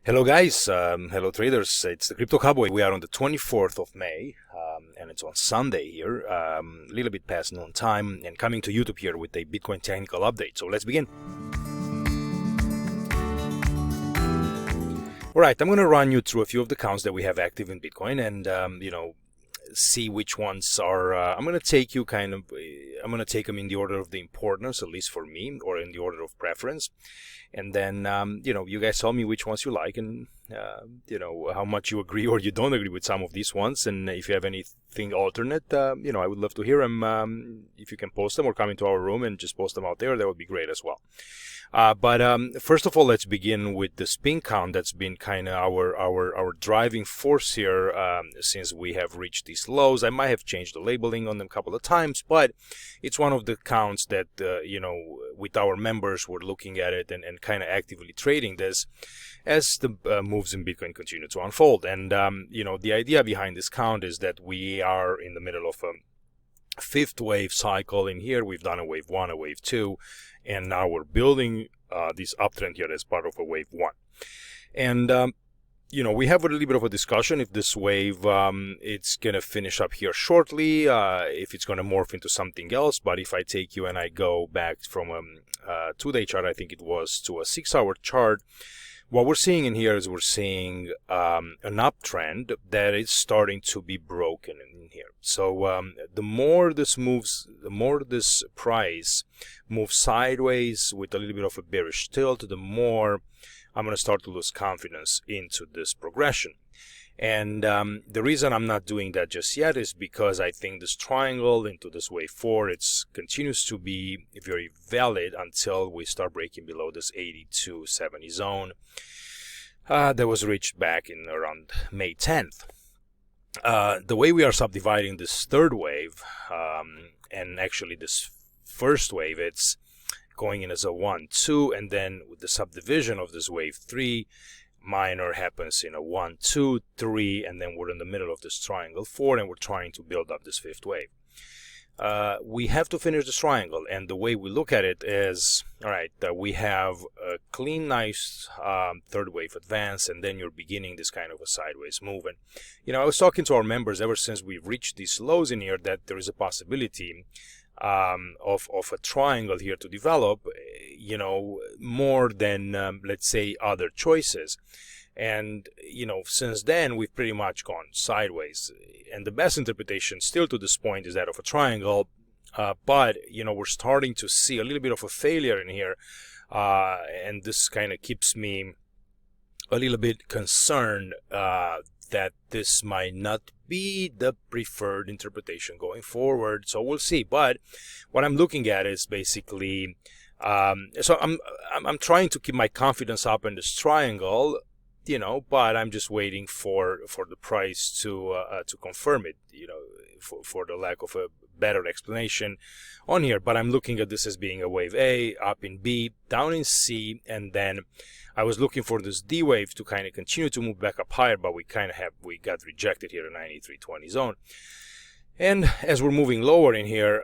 Hello guys, hello traders, it's the Crypto Cowboy. We are on the 24th of May, and it's on Sunday here, a little bit past noon time, and coming to YouTube here with a Bitcoin technical update. So let's begin. Alright, I'm going to run you through a few of the accounts that we have active in Bitcoin and, see which ones are, I'm going to take you I'm going to take them in the order of the importance, at least for me, or in the order of preference. And then, you guys tell me which ones you like and, how much you agree or you don't agree with some of these ones. And if you have anything alternate, I would love to hear them. If you can post them or come into our room and just post them out there, that would be great as well. But first of all, let's begin with the spin count. That's been kind of our driving force here since we have reached these lows. I might have changed the labeling on them a couple of times, but it's one of the counts that, with our members, we're looking at it and kind of actively trading this as the moves in Bitcoin continue to unfold. And, the idea behind this count is that we are in the middle of a fifth wave cycle in here. We've done a wave 1, a wave 2, and now we're building this uptrend here as part of a wave 1. And we have a little bit of a discussion if this wave it's gonna finish up here shortly, if it's gonna morph into something else. But if I take you and I go back from a 2-day chart, I think it was, to a 6-hour chart, what we're seeing in here is we're seeing an uptrend that is starting to be broken in here. So the more this moves, the more this price moves sideways with a little bit of a bearish tilt, the more I'm going to start to lose confidence into this progression. And the reason I'm not doing that just yet is because I think this triangle into this wave 4, it continues to be very valid until we start breaking below this 82.70 zone that was reached back in around May 10th. The way we are subdividing this third wave, and actually this first wave, it's going in as a 1, 2, and then with the subdivision of this wave 3, minor happens in a 1, 2, 3, and then we're in the middle of this triangle 4, and we're trying to build up this fifth wave. We have to finish this triangle, and the way we look at it is, all right, we have a clean, nice third wave advance, and then you're beginning this kind of a sideways move. And I was talking to our members ever since we've reached these lows in here that there is a possibility of a triangle here to develop, more than let's say other choices. And since then we've pretty much gone sideways, and the best interpretation still to this point is that of a triangle, but we're starting to see a little bit of a failure in here, and this kind of keeps me a little bit concerned that this might not be the preferred interpretation going forward. So we'll see. But what I'm looking at is basically, so I'm trying to keep my confidence up in this triangle, but I'm just waiting for the price to confirm it, for the lack of a better explanation on here. But I'm looking at this as being a wave A, up in B, down in C, and then I was looking for this D wave to kind of continue to move back up higher, but we got rejected here in 93.20 zone. And as we're moving lower in here,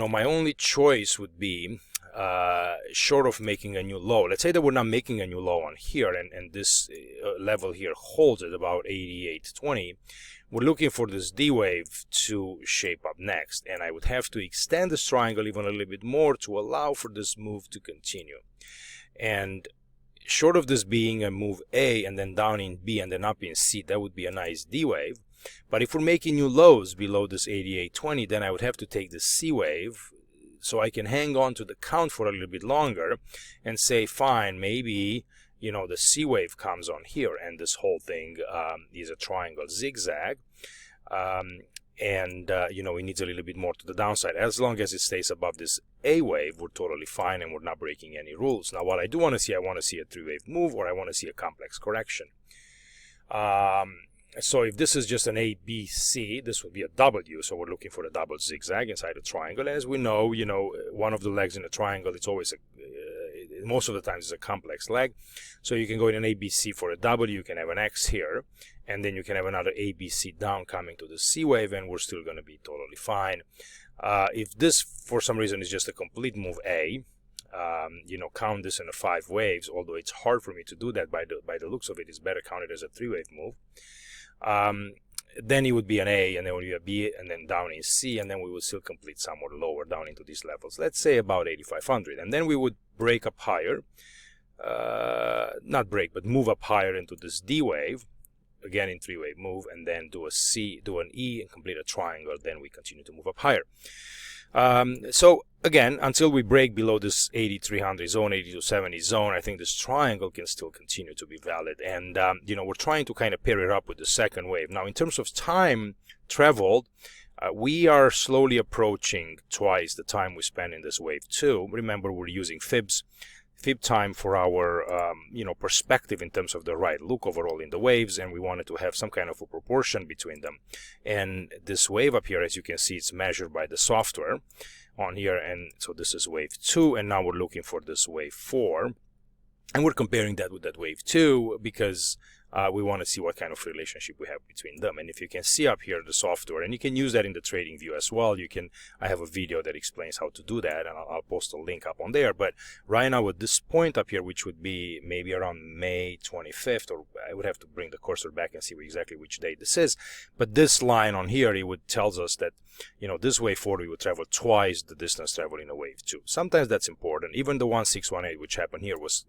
my only choice would be, short of making a new low, let's say that we're not making a new low on here, and this level here holds at about 88.20, we're looking for this D wave to shape up next, and I would have to extend this triangle even a little bit more to allow for this move to continue. And short of this being a move A and then down in B and then up in C, that would be a nice D wave. But if we're making new lows below this 88.20, then I would have to take the C wave, so I can hang on to the count for a little bit longer and say, fine, maybe, the C wave comes on here, and this whole thing is a triangle zigzag. And it needs a little bit more to the downside. As long as it stays above this A wave, we're totally fine, and we're not breaking any rules. Now, what I do want to see, I want to see a 3-wave move, or I want to see a complex correction. So if this is just an A, B, C, this would be a W. So we're looking for a double zigzag inside a triangle. As we know, one of the legs in a triangle, it's always most of the times it's a complex leg. So you can go in an ABC for a W, you can have an X here, and then you can have another ABC down coming to the C wave, and we're still going to be totally fine. If this, for some reason, is just a complete move A, count this in a 5 waves, although it's hard for me to do that by the looks of it. It's better counted as a 3-wave move. Then it would be an A, and then it would be a B, and then down in C, and then we would still complete somewhat lower down into these levels. Let's say about 8,500, and then we would break up higher, not break, but move up higher into this D wave, again in 3-wave move, and then do a C, do an E, and complete a triangle. Then we continue to move up higher. So again, until we break below this 8,300 zone, 8,270 zone, I think this triangle can still continue to be valid. And we're trying to kind of pair it up with the second wave. Now, in terms of time traveled, we are slowly approaching twice the time we spent in this wave 2. Remember, we're using fib time for our perspective in terms of the right look overall in the waves, and we wanted to have some kind of a proportion between them. And this wave up here, as you can see, it's measured by the software on here, and so this is wave 2, and now we're looking for this wave 4, and we're comparing that with that wave 2 because we want to see what kind of relationship we have between them. And if you can see up here the software, and you can use that in the trading view as well, I have a video that explains how to do that, and I'll post a link up on there. But right now at this point up here, which would be maybe around May 25th, or I would have to bring the cursor back and see exactly which date this is, but this line on here, it tells us that this wave 4 we would travel twice the distance traveled in a wave 2. Sometimes that's important. Even the 1618 which happened here was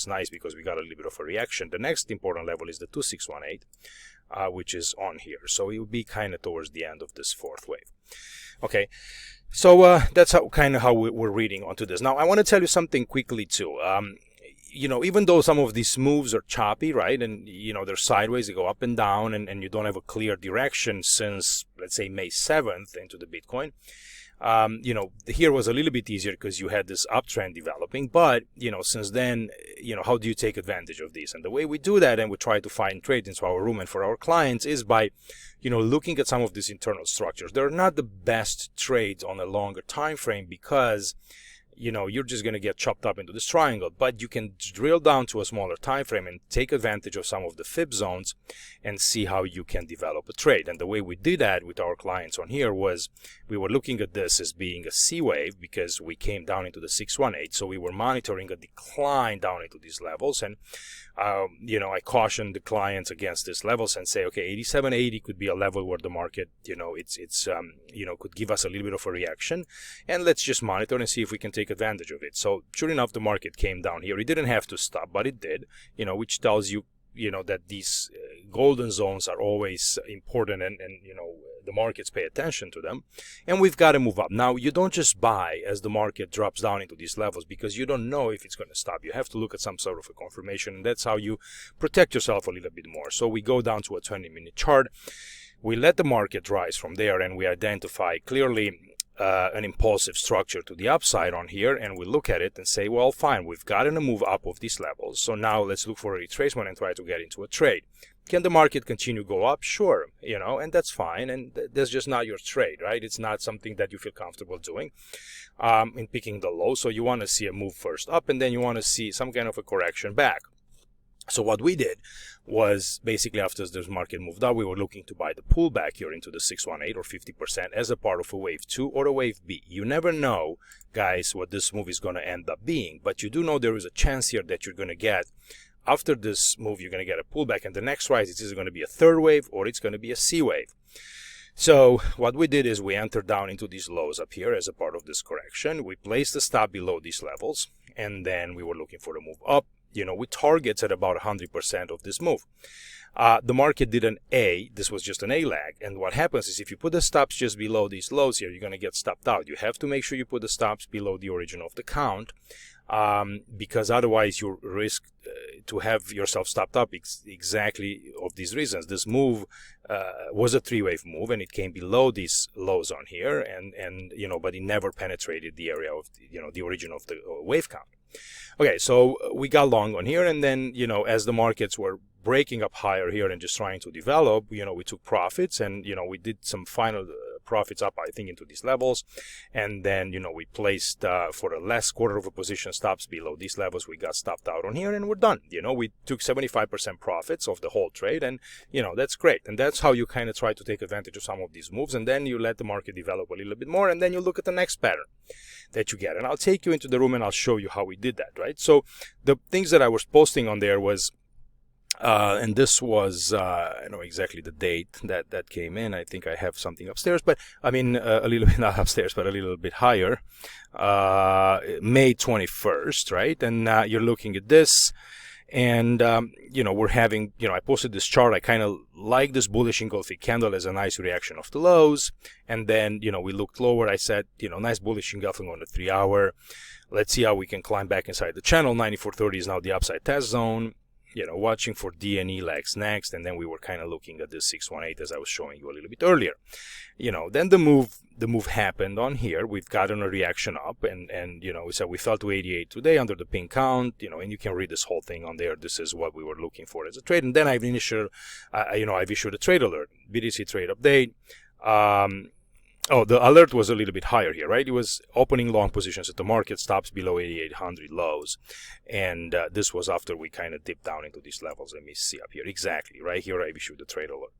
nice because we got a little bit of a reaction. The next important level is the 2618, which is on here. So it would be kind of towards the end of this 4th wave. Okay, so that's how we're reading onto this. Now I want to tell you something quickly too. Even though some of these moves are choppy, right, and they're sideways, they go up and down, and you don't have a clear direction since, let's say, May 7th into the Bitcoin. Here was a little bit easier because you had this uptrend developing, but since then, how do you take advantage of these? And the way we do that, and we try to find trades into our room and for our clients, is by looking at some of these internal structures. They're not the best trades on a longer time frame because you're just going to get chopped up into this triangle, but you can drill down to a smaller time frame and take advantage of some of the fib zones and see how you can develop a trade. And the way we did that with our clients on here was we were looking at this as being a C wave because we came down into the 618, so we were monitoring a decline down into these levels. And I cautioned the clients against these levels and say, okay, 8780 could be a level where the market, could give us a little bit of a reaction, and let's just monitor and see if we can take advantage of it. So sure enough, the market came down here. It didn't have to stop, but it did, which tells you, that these golden zones are always important, and the markets pay attention to them, and we've got to move up. Now, you don't just buy as the market drops down into these levels because you don't know if it's going to stop. You have to look at some sort of a confirmation, and that's how you protect yourself a little bit more. So we go down to a 20-minute chart. We let the market rise from there, and we identify clearly an impulsive structure to the upside on here, and we look at it and say, well, fine, we've gotten a move up of these levels, so now let's look for a retracement and try to get into a trade. Can the market continue to go up? Sure, and that's fine, and that's just not your trade, right? It's not something that you feel comfortable doing in picking the low, so you want to see a move first up, and then you want to see some kind of a correction back. So what we did was basically after this market moved up, we were looking to buy the pullback here into the 618 or 50% as a part of a wave 2 or a wave B. You never know, guys, what this move is going to end up being, but you do know there is a chance here that you're going to get, after this move, you're going to get a pullback, and the next rise is either going to be a 3rd wave or it's going to be a C wave. So what we did is we entered down into these lows up here as a part of this correction. We placed the stop below these levels, and then we were looking for the move up, with targets at about 100% of this move. The market did an A. This was just an A lag. And what happens is if you put the stops just below these lows here, you're going to get stopped out. You have to make sure you put the stops below the origin of the count, because otherwise you risk to have yourself stopped up exactly of these reasons. This move was a 3-wave move, and it came below these lows on here, and but it never penetrated the area of the origin of the wave count. Okay, so we got long on here, and then as the markets were breaking up higher here and just trying to develop, we took profits, and we did some final profits up, I think, into these levels. And then, you know, we placed for the last quarter of a position stops below these levels. We got stopped out on here and we're done. You know, we took 75% profits of the whole trade, and, you know, that's great. And that's how you kind of try to take advantage of some of these moves. And then you let the market develop a little bit more, and then you look at the next pattern that you get. And I'll take you into the room and I'll show you how we did that, right? So the things that I was posting on there was, and this was, I know exactly the date that came in. I think I have something upstairs, but I mean, a little bit, not upstairs, but a little bit higher. May 21st, right? And you're looking at this. And, you know, we're having, you know, I posted this chart. I kind of like this bullish engulfing candle as a nice reaction of the lows. And then, you know, we looked lower. I said, you know, nice bullish engulfing on the 3 hour. Let's see how we can climb back inside the channel. 94.30 is now the upside test zone. You know, watching for DNE legs next, and then we were kind of looking at this 618 as I was showing you a little bit earlier. You know, then the move happened on here. We've gotten a reaction up, and you know, we fell to 88 today under the pin count. You know, and you can read this whole thing on there. This is what we were looking for as a trade, and then I've issued a trade alert, BTC trade update. Oh, the alert was a little bit higher here, right? It was opening long positions at the market stops below 8,800 lows. And this was after we kind of dipped down into these levels. Let me see up here. Exactly, right here I issued the trade alert.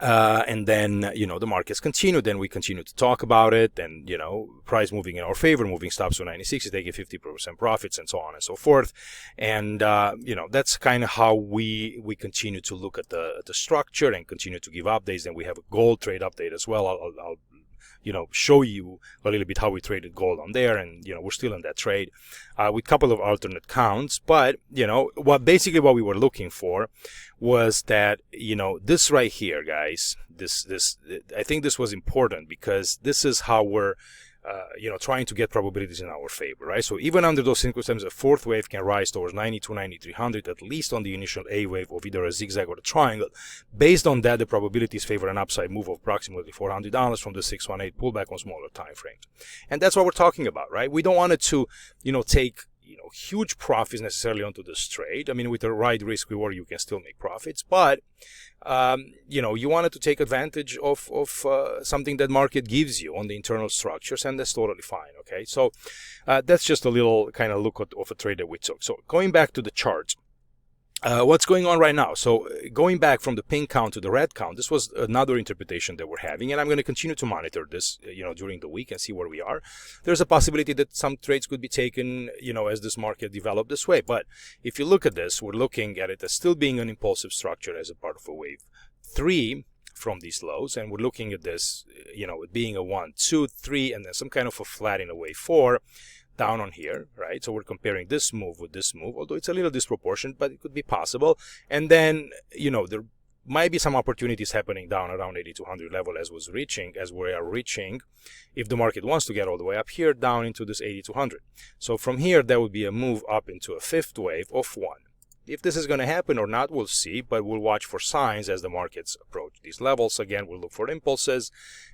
And then, you know, the markets continued. Then we continued to talk about it, and, you know, price moving in our favor, moving stops to 96, taking 50% profits, and so on and so forth. And, you know, that's kind of how we continue to look at the structure and continue to give updates. And we have a gold trade update as well. I'll you know, show you a little bit how we traded gold on there, and, you know, we're still in that trade with a couple of alternate counts. But, you know, what we were looking for was that, you know, this right here, guys, this I think this was important, because this is how we're you know, trying to get probabilities in our favor, right? So even under those circumstances, a fourth wave can rise towards 92, 9300, at least on the initial A wave of either a zigzag or a triangle. Based on that, the probabilities favor an upside move of approximately $400 from the 618 pullback on smaller time frames. And that's what we're talking about, right? We don't want it to, you know, take, you know, huge profits necessarily onto this trade. I mean, with the right risk reward, you can still make profits, but you know, you wanted to take advantage of something that market gives you on the internal structures, and that's totally fine. Okay, so that's just a little kind of look of a trade that we took. So going back to the charts. What's going on right now? So going back from the pink count to the red count, this was another interpretation that we're having, and I'm going to continue to monitor this, you know, during the week and see where we are. There's a possibility that some trades could be taken, you know, as this market developed this way. But if you look at this, we're looking at it as still being an impulsive structure as a part of a wave 3 from these lows, and we're looking at this, you know, it being a 1, 2, 3, and then some kind of a flat in a wave 4. Down on here, right? So we're comparing this move with this move, although it's a little disproportionate, but it could be possible. And then, you know, there might be some opportunities happening down around 8,200 level as we are reaching, if the market wants to get all the way up here, down into this 8,200. So from here, there would be a move up into a fifth wave of 1. If this is going to happen or not, we'll see, but we'll watch for signs as the markets approach these levels. Again, we'll look for impulses,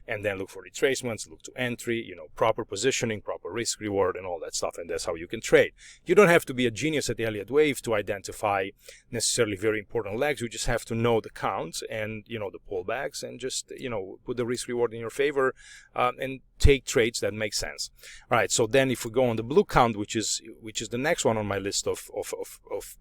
and then look for retracements, look to entry, you know, proper positioning, proper risk reward, and all that stuff, and that's how you can trade. You don't have to be a genius at the Elliott wave to identify necessarily very important legs. You just have to know the counts and, you know, the pullbacks, and just, you know, put the risk reward in your favor, and take trades that make sense. All right, so then if we go on the blue count, which is the next one on my list of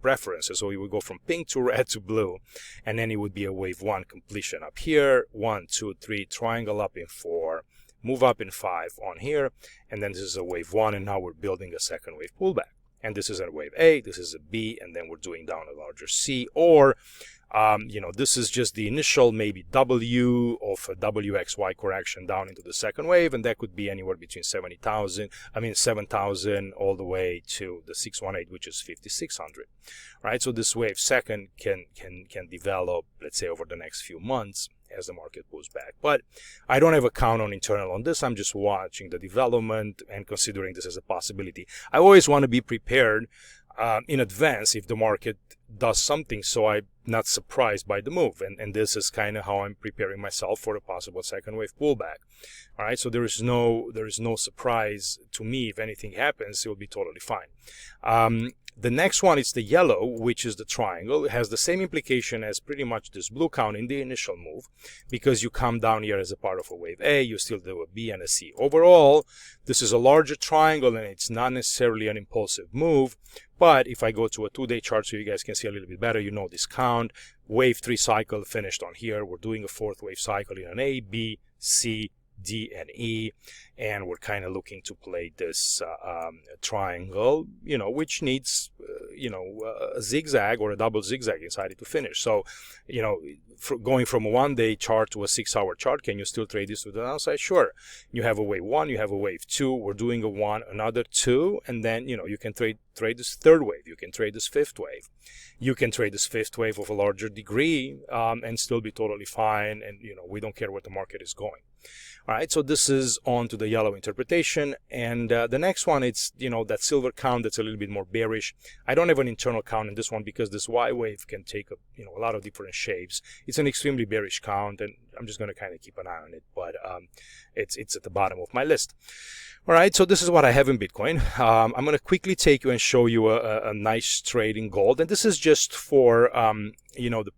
preferences, so we would go from pink to red to blue, and then it would be a wave 1 completion up here, 1, 2, 3, triangle up in 4, move up in 5 on here, and then this is a wave 1, and now we're building a second wave pullback. And this is a wave A, this is a B, and then we're doing down a larger C, or you know, this is just the initial maybe W of a WXY correction down into the second wave, and that could be anywhere between 7,000 all the way to the 618, which is 5,600, right? So this wave second can develop, let's say, over the next few months as the market pulls back. But I don't have a count on internal on this. I'm just watching the development and considering this as a possibility. I always want to be prepared in advance if the market does something, so I not surprised by the move, and this is kind of how I'm preparing myself for a possible second wave pullback. All right, so there is no surprise to me. If anything happens, it will be totally fine. The next one is the yellow, which is the triangle. It has the same implication as pretty much this blue count in the initial move, because you come down here as a part of a wave A, you still do a B and a C. Overall, this is a larger triangle, and it's not necessarily an impulsive move. But if I go to a 2-day chart so you guys can see a little bit better, you know this count. Wave 3 cycle finished on here. We're doing a 4th wave cycle in an A, B, C, D, and E, and we're kind of looking to play this triangle, which needs, a zigzag or a double zigzag inside it to finish. So, going from a 1-day chart to a 6-hour chart, can you still trade this to the downside? Sure. You have a wave 1, you have a wave 2, we're doing a 1, another 2, and then, you can trade this 3rd wave, you can trade this 5th wave. You can trade this 5th wave of a larger degree and still be totally fine, and, we don't care where the market is going. All right, so this is on to the yellow interpretation, and the next one, it's that silver count that's a little bit more bearish. I don't have an internal count in this one because this Y wave can take a lot of different shapes. It's an extremely bearish count, and I'm just going to kind of keep an eye on it, but it's at the bottom of my list. All right, so this is what I have in Bitcoin. I'm going to quickly take you and show you a nice trade in gold, and this is just for the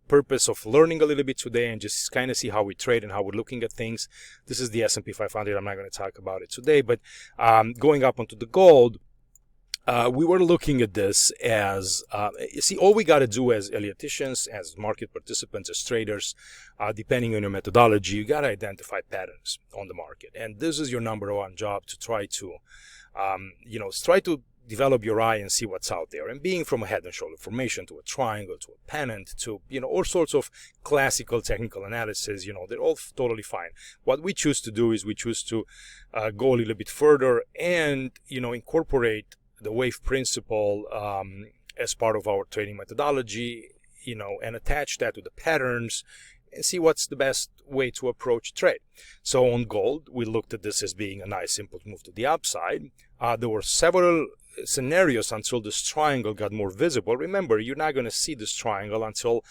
purpose of learning a little bit today and just kind of see how we trade and how we're looking at things. This is the S&P 500. I'm not going to talk about it today, but going up onto the gold, we were looking at this as, you see, all we got to do as Elliotticians, as market participants, as traders, depending on your methodology, you got to identify patterns on the market. And this is your number one job, to try to, try to develop your eye and see what's out there. And being from a head and shoulder formation to a triangle to a pennant to, all sorts of classical technical analysis, they're all totally fine. What we choose to do is we choose to go a little bit further and, incorporate the wave principle as part of our trading methodology, and attach that to the patterns and see what's the best way to approach trade. So on gold, we looked at this as being a nice simple move to the upside. There were several scenarios until this triangle got more visible. Remember, you're not going to see this triangle until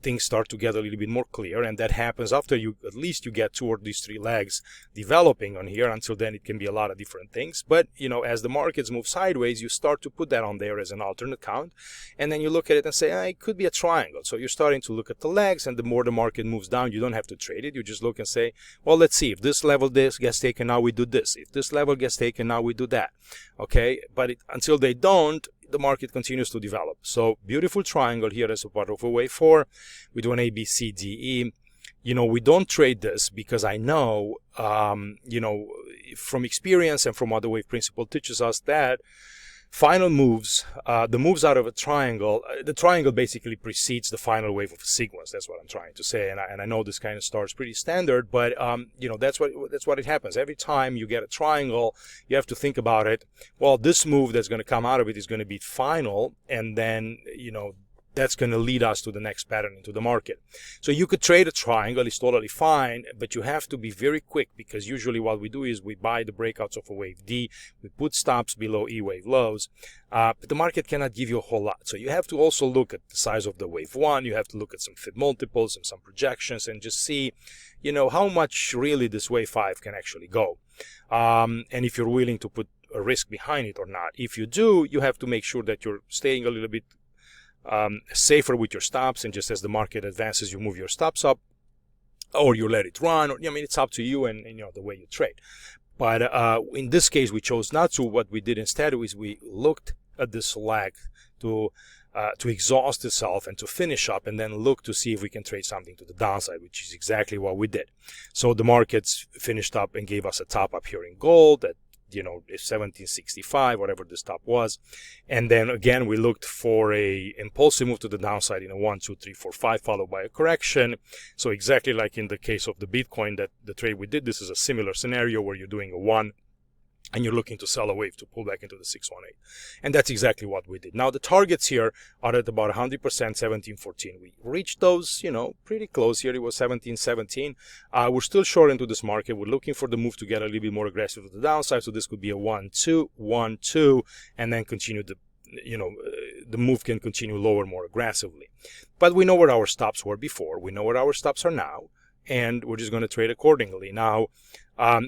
things start to get a little bit more clear, and that happens after at least you get 2 or these 3 legs developing on here. Until then, it can be a lot of different things, but as the markets move sideways, you start to put that on there as an alternate count, and then you look at it and say, it could be a triangle. So you're starting to look at the legs, and the more the market moves down, you don't have to trade it. You just look and say, well, let's see, if this level gets taken, now we do this. If this level gets taken, now we do that. Okay, but until they don't, the market continues to develop. So beautiful triangle here as a part of a wave 4. We do an A, B, C, D, E. We don't trade this because I know, from experience and from what the wave principle teaches us, that final moves, the moves out of a triangle, the triangle basically precedes the final wave of a sequence. That's what I'm trying to say. And I know this kind of starts pretty standard, but that's what it happens. Every time you get a triangle, you have to think about it. Well, this move that's going to come out of it is going to be final, and then that's going to lead us to the next pattern into the market. So you could trade a triangle, it's totally fine, but you have to be very quick, because usually what we do is we buy the breakouts of a wave D, we put stops below E wave lows, but the market cannot give you a whole lot. So you have to also look at the size of the wave 1, you have to look at some Fib multiples and some projections and just see, how much really this wave 5 can actually go. And if you're willing to put a risk behind it or not. If you do, you have to make sure that you're staying a little bit safer with your stops, and just as the market advances, you move your stops up, or you let it run, or it's up to you and the way you trade. But in this case, we chose not to. What we did instead is we looked at this leg to exhaust itself and to finish up, and then look to see if we can trade something to the downside, which is exactly what we did. So the markets finished up and gave us a top up here in gold at 1765, whatever the stop was. And then again, we looked for a impulsive move to the downside in a 1, 2, 3, 4, 5, followed by a correction. So exactly like in the case of the Bitcoin, that the trade we did, this is a similar scenario where you're doing a 1 and you're looking to sell a wave to pull back into the 618. And that's exactly what we did. Now the targets here are at about 100%, 1714. We reached those, pretty close here. It was 1717. We're still short into this market. We're looking for the move to get a little bit more aggressive to the downside. So this could be a 1, 2, 1, 2, and then continue the the move can continue lower more aggressively. But we know where our stops were before. We know where our stops are now, and we're just going to trade accordingly. Now,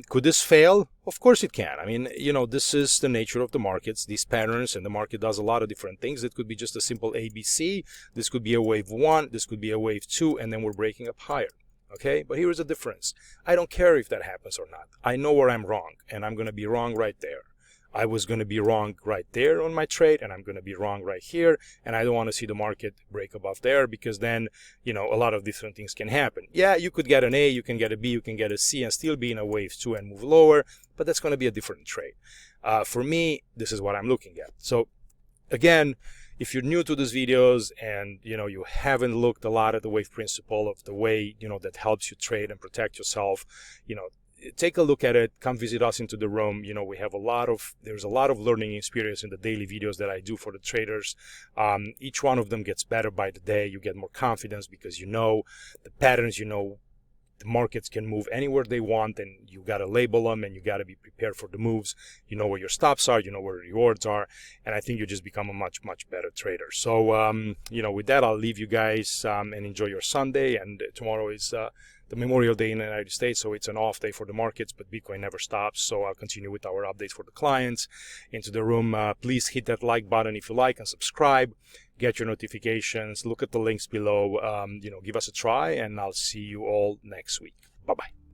could this fail? Of course it can. I mean, this is the nature of the markets, these patterns, and the market does a lot of different things. It could be just a simple ABC. This could be a wave 1. This could be a wave 2, and then we're breaking up higher. Okay, but here's the difference. I don't care if that happens or not. I know where I'm wrong, and I'm going to be wrong right there. I was going to be wrong right there on my trade, and I'm going to be wrong right here, and I don't want to see the market break above there, because then, a lot of different things can happen. Yeah, you could get an A, you can get a B, you can get a C, and still be in a wave 2 and move lower, but that's going to be a different trade. For me, this is what I'm looking at. So again, if you're new to these videos and you haven't looked a lot at the wave principle of the way that helps you trade and protect yourself, take a look at it. Come visit us into the room. We have there's a lot of learning experience in the daily videos that I do for the traders. Each one of them gets better by the day. You get more confidence because the patterns, the markets can move anywhere they want, and you got to label them, and you got to be prepared for the moves. You know where your stops are, you know where rewards are, and I think you just become a much, much better trader. So, with that, I'll leave you guys and enjoy your Sunday. And tomorrow is the Memorial Day in the United States, so it's an off day for the markets, but Bitcoin never stops. So I'll continue with our updates for the clients. Into the room, please hit that like button if you like, and subscribe. Get your notifications. Look at the links below. Give us a try, and I'll see you all next week. Bye-bye.